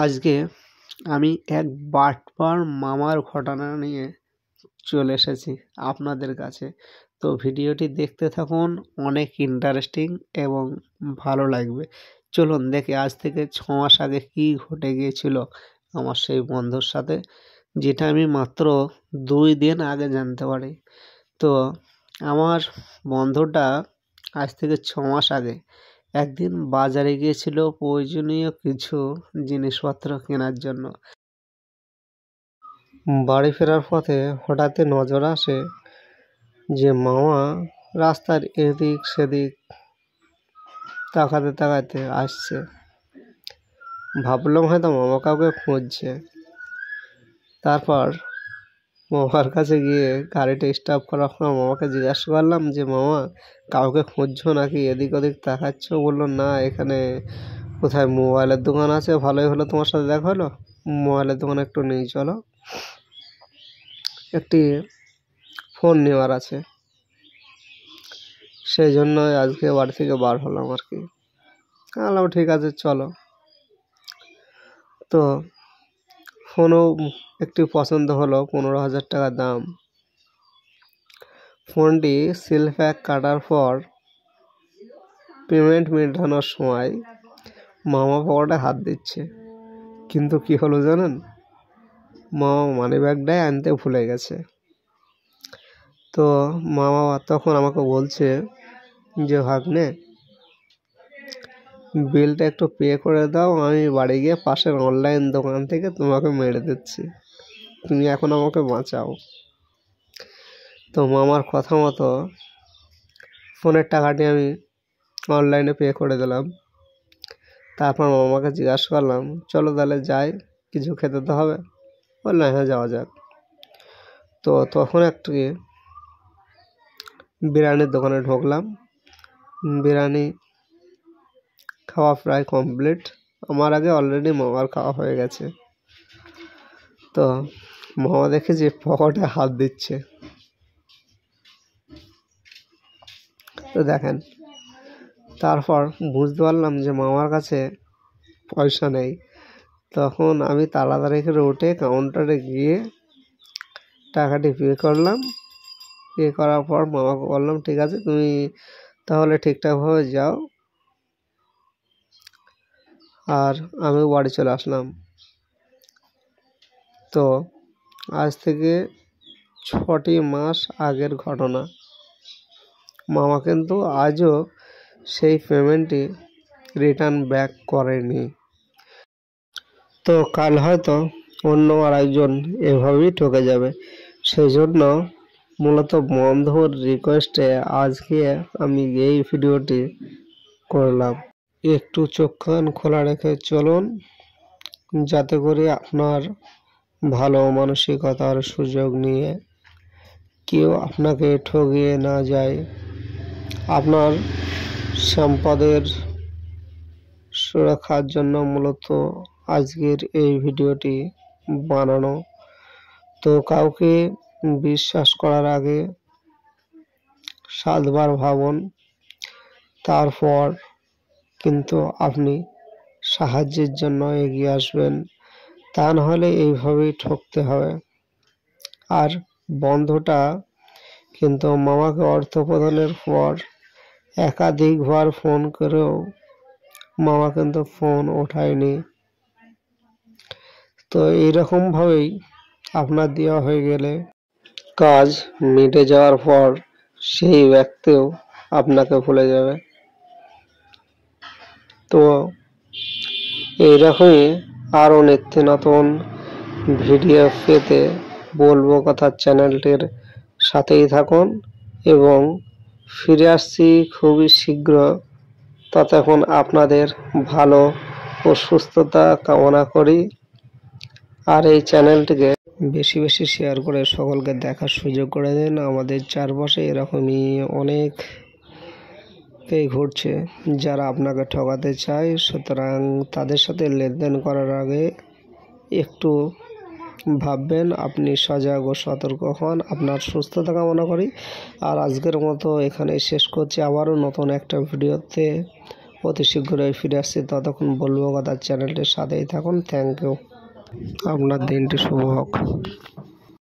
আজকে আমি এক বাটপার মামার ঘটনা নিয়ে চলে এসেছি আপনাদের কাছে। তো ভিডিওটি দেখতে থাকুন, অনেক ইন্টারেস্টিং এবং ভালো লাগবে। চলুন দেখি আজ থেকে 6 মাস আগে কী ঘটে গিয়েছিল আমার সেই বন্ধুর সাথে, যেটা আমি মাত্র 2 দিন আগে জানতে পারি। তো আমার বন্ধুটা আজ থেকে 6 মাস আগে একদিন বাজারে গিয়েছিল প্রয়োজনীয় কিছু জিনিসপত্র কেনার জন্য। বাড়ি ফেরার পথে হঠাৎই নজর আসে যে মামা রাস্তার এদিক সেদিক তাকাতে তাকাতে আসছে। ভাবলাম হয়তো মামা কাউকে খুঁজছে। তারপর মামার কাছে গিয়ে গাড়িটা স্টপ করার পর মামাকে জিজ্ঞাসা করলাম যে মামা কাউকে খুঁজছো নাকি, এদিক ওদিক তাকাচ্ছ? বললো না, এখানে কোথায় মোবাইলের দোকান আছে, ভালোই হলো তোমার সাথে দেখা হলো, মোবাইলের দোকানে একটু নিয়ে চলো, একটি ফোন নেওয়ার আছে, সেই জন্য আজকে বাড়ি থেকে বার হলাম আর কি। বললাম ঠিক আছে চলো। তো ফোনও একটি পছন্দ হলো, 15,000 টাকা দাম। ফোনটি সিল প্যাক কাটার পর পেমেন্ট মেটানোর সময় মামা পকেটে হাত দিচ্ছে, কিন্তু কি হলো জানেন, মামা মানি ব্যাগটাই আনতে ভুলে গেছে। তো মামা তখন আমাকে বলছে যে ভাগ্নে বিলটা একটু পে করে দাও, আমি বাড়ি গিয়ে পাশের অনলাইন দোকান থেকে তোমাকে মেরে দিচ্ছি, তুমি এখন আমাকে বাঁচাও। তো মামার কথা মতো ফোনের টাকাটি আমি অনলাইনে পে করে দিলাম। তারপর মামাকে জিজ্ঞাসা করলাম চলো তাহলে যাই, কিছু খেতে তো হবে। বললাম হ্যাঁ যাওয়া যাক। তো তখন একটি বিরিয়ানির দোকানে ঢুকলাম। বিরিয়ানি খাওয়া প্রায় কমপ্লিট, আমার আগে অলরেডি মামার খাওয়া হয়ে গেছে। তো মামা দেখে যে পকেটে হাত দিচ্ছে। তো দেখেন, তারপর বুঝতে পারলাম যে মামার কাছে পয়সা নেই। তখন আমি তাড়াতাড়ি করে উঠে কাউন্টারে গিয়ে টাকাটি পে করলাম। পে করার পর মামাকে বললাম ঠিক আছে তুমি তাহলে ঠিকঠাকভাবে যাও, আর আমিও বাড়ি চলে আসলাম। তো আজ থেকে 6টি মাস আগের ঘটনা। মামা কিন্তু আজও সেই পেমেন্টটি রিটার্ন ব্যাক করেনি। তো কাল হয়তো অন্য আরেকজন এভাবেই ঠকে যাবে। সেই জন্য মূলত বন্ধুর রিকোয়েস্টে আজকে আমি এই ভিডিওটি করলাম। একটু চোখ কান খোলা রেখে চলুন, যাতে করে আপনার ভালো মানসিকতার সুযোগ নিয়ে কেউ আপনাকে ঠকিয়ে না যায়। আপনার সম্পদের সুরক্ষার জন্য মূলত আজকের এই ভিডিওটি বানানো। তো কাউকে বিশ্বাস করার আগে 7 বার ভাবুন, তারপর কিন্তু আপনি সাহায্যের জন্য এগিয়ে আসবেন, তা নাহলে এইভাবেই ঠকতে হবে। আর বন্ধুটা কিন্তু মামাকে অর্থ প্রদানের পর একাধিকবার ফোন করেও মামা কিন্তু ফোন ওঠায়নি। তো এইরকমভাবেই আপনার দেওয়া হয়ে গেলে কাজ মিটে যাওয়ার পর সেই ব্যক্তিও আপনাকে ভুলে যাবে। তো এইরকমই আরও নিত্য নতুন ভিডিও পেতে বলবো কথা চ্যানেলটির সাথেই থাকুন, এবং ফিরে আসছি খুবই শীঘ্র। ততক্ষণ আপনাদের ভালো ও সুস্থতা কামনা করি। আর এই চ্যানেলটিকে বেশি বেশি শেয়ার করে সকলকে দেখার সুযোগ করে দিন। আমাদের চারপাশে এরকমই অনেকেই ঘুরছে যারা আপনাকে ঠকাতে চায়, সুতরাং তাদের সাথে লেনদেন করার আগে একটু ভাববেন। আপনি সজাগ ও সতর্ক হন। আপনার সুস্থতা কামনা করি। আর আজকের মতো এখানে শেষ করছি, আবারও নতুন একটা ভিডিওতে অতি শীঘ্রই ফিরে আসছি। ততক্ষণ বলবো কথা, চ্যানেলটির সাথেই থাকুন। Thank you. আপনার দিনটি শুভ হোক।